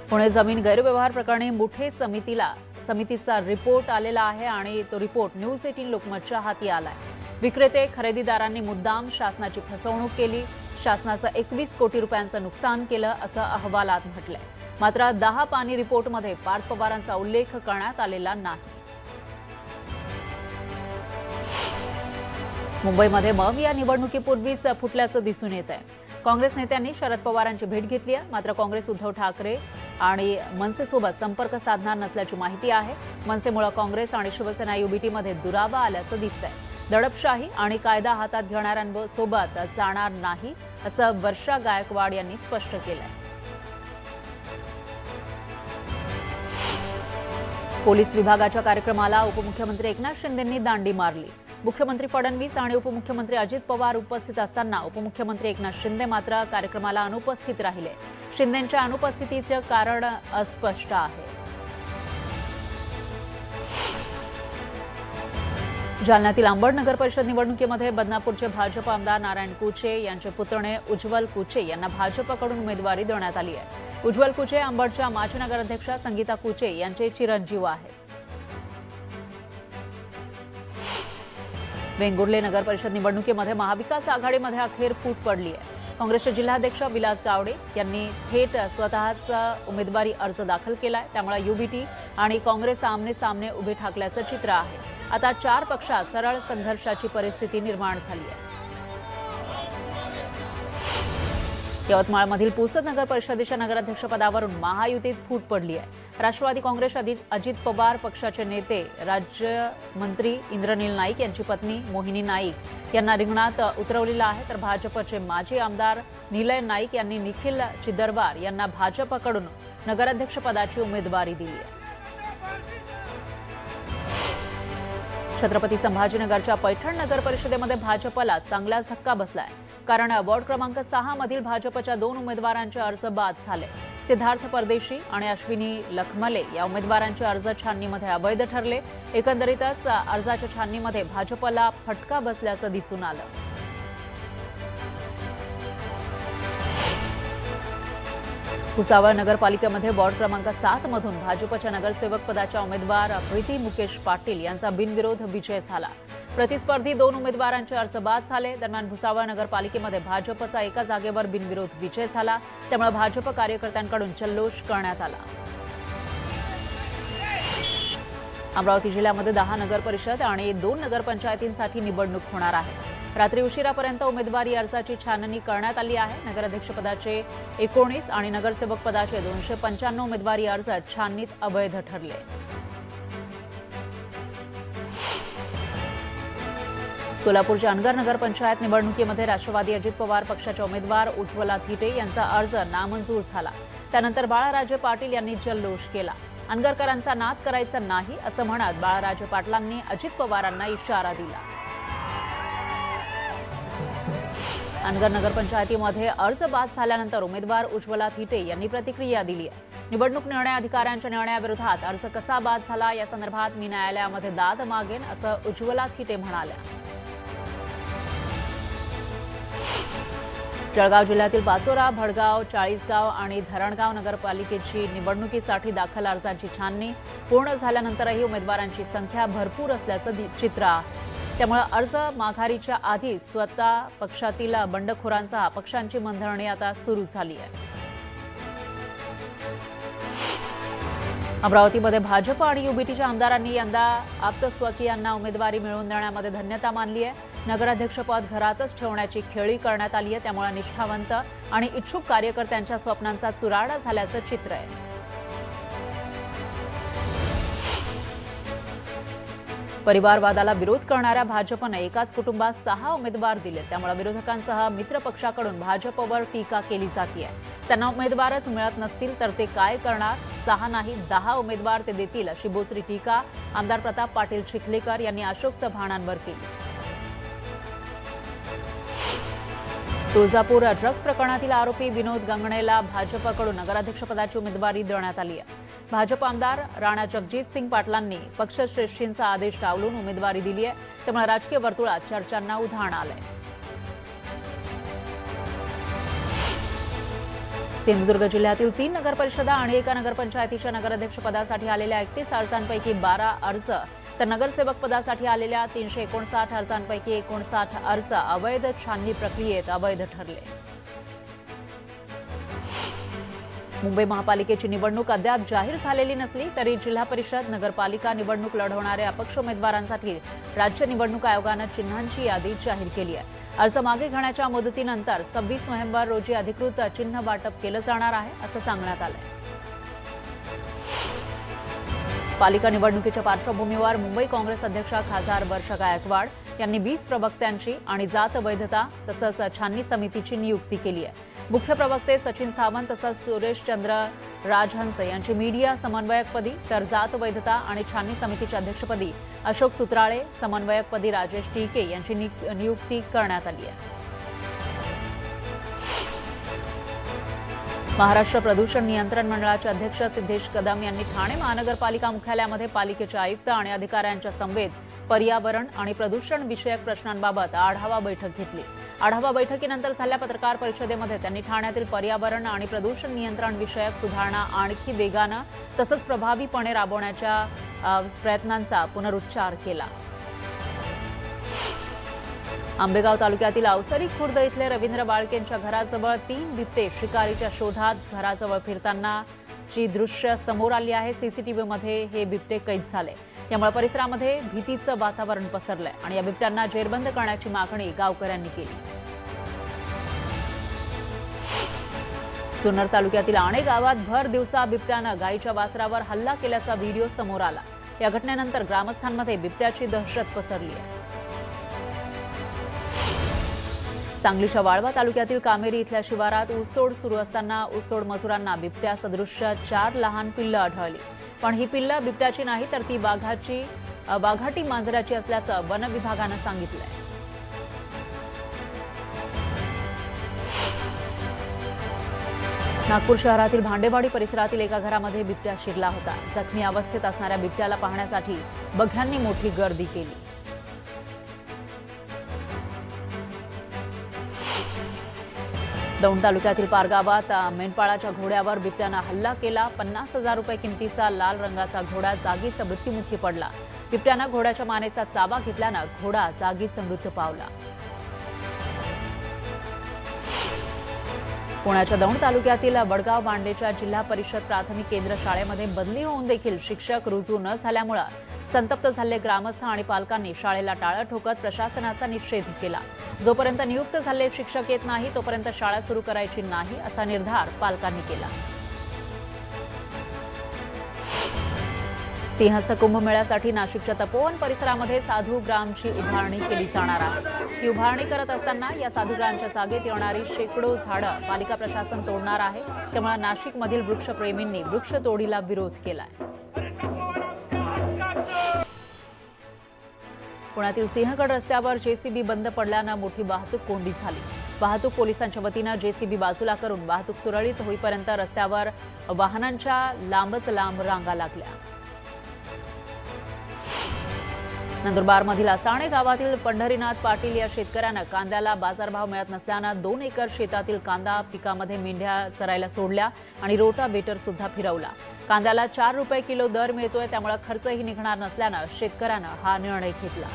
पुणे जमीन गैरव्यवहार प्रकरणी मुठे समितीचा रिपोर्ट आलेला आहे आणि तो रिपोर्ट न्यूज 18 लोकमतच्या हाती आलाय। विक्रेते खरेदीदारांनी मुद्दाम शासनाची फसवणूक केली, शासनाचं 21 कोटी रुपयांचं नुकसान केलं असं अहवालात म्हटलंय। मात्र 10 पानी रिपोर्टमध्ये पार्थ पवारांचा उल्लेख करण्यात आलेला नाही। मुंबईमध्ये मग या निवडणुकीपूर्वीच फुटल्याचं दिसून येत आहे। काँग्रेस नेत्यांनी शरद पवारांची भेट घेतली आहे, मात्र काँग्रेस उद्धव ठाकरे आणि मनसेसोबत संपर्क साधणार नसल्याची माहिती आहे। मनसेमुळे काँग्रेस आणि शिवसेना युबीटीमध्ये दुरावा आल्याचं दिसतंय। दडपशाही आणि कायदा हातात घेणाऱ्यांसोबत जाणार नाही असं वर्षा गायकवाड यांनी स्पष्ट केलंय। पोलीस विभागाच्या कार्यक्रमाला उपमुख्यमंत्री एकनाथ शिंदेंनी दांडी मारली। मुख्यमंत्री फडणवीस आणि उपमुख्यमंत्री अजित पवार उपस्थित असताना उपमुख्यमंत्री एकनाथ शिंदे मात्र कार्यक्रमाला अनुपस्थित राहिले। शिंदेंच्या अनुपस्थितीचे कारण अस्पष्ट आहे। जालन्यातील अंबड नगर परिषद निवडणुकीमध्ये बदनापूरचे भाजप आमदार नारायण कुचे यांचे पुतणे उज्ज्वल कुचे यांना भाजपकडून उमेदवारी देण्यात आली आहे। उज्ज्वल कुचे अंबडच्या माजी नगराध्यक्षा संगीता कुचे यांचे चिरंजीव आहेत। वेंगुर्ले नगर परिषद निवडणुकीमध्ये महाविकास आघाडीमध्ये अखेर फूट पडली आहे। काँग्रेसचे जिल्हाध्यक्ष विलास गावडे यांनी थेट स्वतःचा उमेदवारी अर्ज दाखल केलाय, त्यामुळे युबीटी आणि काँग्रेस आमने सामने उभे ठाकल्याचं चित्र आहे। आता 4 पक्षात सरळ संघर्षाची परिस्थिती निर्माण झाली आहे। यवतमाळमधील पुसद नगर परिषदेच्या नगराध्यक्षपदावरून महायुतीत फूट पडली आहे। राष्ट्रवादी काँग्रेस अजित पवार पक्षाचे नेते राज्यमंत्री इंद्रनील नाईक यांची पत्नी मोहिनी नाईक यांना रिंगणात उतरवलेलं आहे, तर भाजपचे माजी आमदार निलय नाईक यांनी निखिल चिदरवार यांना भाजपकडून नगराध्यक्षपदाची उमेदवारी दिली आहे। छत्रपती संभाजीनगरच्या पैठण नगर परिषदेमध्ये भाजपला चांगलाच धक्का बसलाय, कारण वॉर्ड क्रमांक 6 मधील भाजपच्या 2 उमेदवारांचे अर्ज बाद झाले। सिद्धार्थ परदेशी आणि अश्विनी लखमले या उमेदवारांचे अर्ज छाननीमध्ये अवैध ठरले। एकंदरीतच अर्जाच्या छाननीमध्ये भाजपला फटका बसल्याचं दिसून आलं। भुसावळ नगरपालिकेमध्ये वॉर्ड क्रमांक 7 मधून भाजपच्या नगरसेवक पदाच्या उमेदवार प्रीती मुकेश पाटील यांचा बिनविरोध विजय झाला। प्रतिस्पर्धी 2 उमेदवारांचे अर्ज बाद झाले। दरम्यान भुसावळ नगरपालिकेमध्ये भाजपचा एका जागेवर बिनविरोध विजय झाला, त्यामुळे भाजप कार्यकर्त्यांकडून जल्लोष करण्यात आला। अमरावती जिल्ह्यामध्ये 10 नगर परिषद आणि 2 नगरपंचायतींसाठी निवडणूक होणार आहे। रात्री उशिरापर्यंत उमेदवारी अर्जाची छाननी करण्यात आली आहे। नगराध्यक्षपदाचे 19 आणि नगरसेवक पदाचे 295 उमेदवारी अर्ज छाननीत अवैध ठरले। सोलापूरच्या अनगर नगरपंचायत निवडणुकीमध्ये राष्ट्रवादी अजित पवार पक्षाच्या उमेदवार उज्ज्वला थिटे यांचा अर्ज नामंजूर झाला। त्यानंतर बाळाराजे पाटील यांनी जल्लोष केला। अनगरकरांचा नाद करायचा नाही असं म्हणत बाळाराजे पाटलांनी अजित पवारांना इशारा दिला। अनगर नगरपंचायतीमध्ये अर्ज बाद झाल्यानंतर उमेदवार उज्ज्वला थिटे यांनी प्रतिक्रिया दिली आहे। निवडणूक निर्णय अधिकाऱ्यांच्या निर्णयाविरोधात अर्ज कसा बाद झाला या संदर्भात मी न्यायालयामध्ये दाद मागेन असं उज्ज्वला थिटे म्हणाल्या। जळगाव जिल्ह्यातील पाचोरा, भडगाव, चाळीसगाव आणि धरणगाव नगरपालिकेची निवडणुकीसाठी दाखल अर्जांची छाननी पूर्ण झाल्यानंतरही उमेदवारांची संख्या भरपूर असल्याचं चित्र आहे। त्यामुळे अर्ज माघारीच्या आधी स्वतः पक्षातील बंडखोरांसह अपक्षांची मंथरणी आता सुरू झाली आहे। अमरावतीमध्ये भाजप आणि युबीटीच्या आमदारांनी यंदा आप्तस्वकीयांना उमेदवारी मिळवून देण्यामध्ये धन्यता मानली आहे। नगराध्यक्षपद घरातच ठेवण्याची खेळी करण्यात आली आहे, त्यामुळे निष्ठावंत आणि इच्छुक कार्यकर्त्यांच्या स्वप्नांचा चुराडा झाल्याचं चित्र आहे। परिवारवादाला विरोध करणाऱ्या भाजपने एकाच कुटुंबात 6 उमेदवार दिले, त्यामुळे विरोधकांसह मित्र पक्षाकडून भाजपवर टीका केली जाते। त्यांना उमेदवारच मिळत नसतील तर ते काय करणार? 6 नाही 10 उमेदवार ते देतील अशी बोचरी टीका आमदार प्रताप पाटील चिखलीकर यांनी अशोक चव्हाणांवर केली। तुळजापूर ड्रग्ज प्रकरणातील आरोपी विनोद गंगणेला भाजपकडून नगराध्यक्षपदाची उमेदवारी देण्यात आली आहे। भाजप आमदार राणा जगजित सिंग पाटलांनी पक्षश्रेष्ठींचा आदेश टाळून उमेदवारी दिली आहे, त्यामुळे राजकीय वर्तुळात चर्चांना उधाण आलंय। सिंधुदुर्ग जिल्ह्यातील 3 नगरपरिषदा आणि एका नगरपंचायतीच्या नगराध्यक्षपदासाठी आलेल्या 31 अर्जांपैकी 12 अर्ज तर नगरसेवक पदासाठी आलेल्या 359 अर्जांपैकी 59 अर्ज अवैध छाननी प्रक्रियेत अवैध ठरले। मुंबई महापालिकेची निवडणूक अद्याप जाहीर झालेली नसली तरी जिल्हा परिषद नगरपालिका निवडणूक लढवणाऱ्या अपक्ष उमेदवारांसाठी राज्य निवडणूक आयोगाने चिन्हांची यादी जाहीर केली आहे। अर्ज मागे घेण्याच्या मुदतीनंतर 26 नोव्हेंबर रोजी अधिकृत चिन्ह वाटप केलं जाणार आहे असं सांगण्यात आलंय। पालिका निवडणुकीच्या पार्श्वभूमीवर मुंबई काँग्रेस अध्यक्ष खासदार वर्षा गायकवाड यांनी 20 प्रवक्त्यांची आणि जात वैधता तसंच छाननी समितीची नियुक्ती केली आहे। मुख्य प्रवक्ते सचिन सावंत तसंच सुरेश चंद्र राजहंस यांची मीडिया समन्वयकपदी तर जात वैधता आणि छाननी समितीच्या अध्यक्षपदी अशोक सुत्राळे, समन्वयकपदी राजेश टीके यांची नियुक्ती करण्यात आली आहे। महाराष्ट्र प्रदूषण नियंत्रण मंडळाचे अध्यक्ष सिद्धेश कदम यांनी ठाणे महानगरपालिका मुख्यालयामध्ये पालिकेचे आयुक्त आणि अधिकाऱ्यांच्या समवेत पर्यावरण आणि प्रदूषण विषयक प्रश्नांबाबत आढावा बैठक घेतली। आढावा बैठकीनंतर झालेल्या पत्रकार परिषदेमध्ये त्यांनी ठाण्यातील पर्यावरण आणि प्रदूषण नियंत्रण विषयक सुधारणा आणखी वेगानं तसंच प्रभावीपणे राबवण्याच्या प्रयत्नांचा पुनरुच्चार केला। आंबेगाव तालुक्यातील अवसरी खुर्द इथले रवींद्र बाळकेंच्या घराजवळ 3 बिबटे शिकारीच्या शोधात घराजवळ फिरतानाची दृश्य समोर आली आहे। सीसीटीव्हीमध्ये हे बिबटे कैद झाले। यामुळे परिसरामध्ये भीतीचं वातावरण पसरलंय आणि या बिबट्यांना जेरबंद करण्याची मागणी गावकऱ्यांनी केली। जुन्नर तालुक्यातील आणे गावात भर दिवसा बिबट्यानं गायीच्या वासरावर हल्ला केल्याचा व्हिडिओ समोर आला। या घटनेनंतर ग्रामस्थांमध्ये बिबट्याची दहशत पसरली आहे। सांगलीच्या वाळवा तालुक्यातील कामेरी इथल्या शिवारात ऊसतोड सुरू असताना ऊसतोड मजुरांना बिबट्या सदृश्य 4 लहान पिल्लं आढळली। पण ही पिल्लं बिबट्याची नाही तर ती वाघाटी मांजराची असल्याचं वन विभागानं सांगितलंय। नागपूर शहरातील भांडेवाडी परिसरातील एका घरामध्ये बिबट्या शिरला होता। जखमी अवस्थेत असणाऱ्या बिबट्याला पाहण्यासाठी बघ्यांनी मोठी गर्दी केली। दौंड तालुक्यातील पारगावात मेंढपाळाच्या घोड्यावर बिबट्यानं हल्ला केला। 50,000 रुपये किमतीचा लाल रंगाचा घोडा जागीच मृत्युमुखी पडला। बिबट्यानं घोड्याच्या मानेचा चाबा घेतल्यानं घोडा जागीच मृत्यू पावला। पुण्याच्या दौंड तालुक्यातील वडगाव बांडेच्या जिल्हा परिषद प्राथमिक केंद्र शाळेमध्ये बदली होऊन देखील शिक्षक रुजू न झाल्यामुळे संतप्त झालेले ग्रामस्थ आणि पालकांनी शाळेला टाळं ठोकत प्रशासनाचा निषेध केला। जोपर्यंत नियुक्त झालेले शिक्षक येत नाही तोपर्यंत शाळा सुरू करायची नाही असा निर्धार पालकांनी केला। सिंहस्थ कुंभमेळ्यासाठी नाशिकच्या तपोवन परिसरामध्ये साधुग्रामची उभारणी केली जाणार आहे। ही उभारणी करत असताना या साधुग्रामच्या जागेत येणारी शेकडो झाडं पालिका प्रशासन तोडणार आहे। त्यामुळे नाशिकमधील वृक्षप्रेमींनी वृक्षतोडीला विरोध केलाय। पुण्यातील सिंहगड रस्त्यावर जेसीबी बंद पडल्यानं मोठी वाहतूक कोंडी झाली। वाहतूक पोलिसांच्या वतीनं जेसीबी बाजूला करून वाहतूक सुरळीत होईपर्यंत रस्त्यावर वाहनांच्या लांबच लांब रांगा लागल्या। नंदुरबारमधील असाणे गावातील पंढरीनाथ पाटील या शेतकऱ्यानं कांद्याला बाजारभाव मिळत नसल्यानं 2 एकर शेतातील कांदा पिकामध्ये मेंढ्या चरायला सोडल्या आणि रोटावेटर सुद्धा फिरवला। कांद्याला 4 रुपये किलो दर मिळतोय त्यामुळे खर्चही निघणार नसल्यानं शेतकऱ्यानं हा निर्णय घेतला।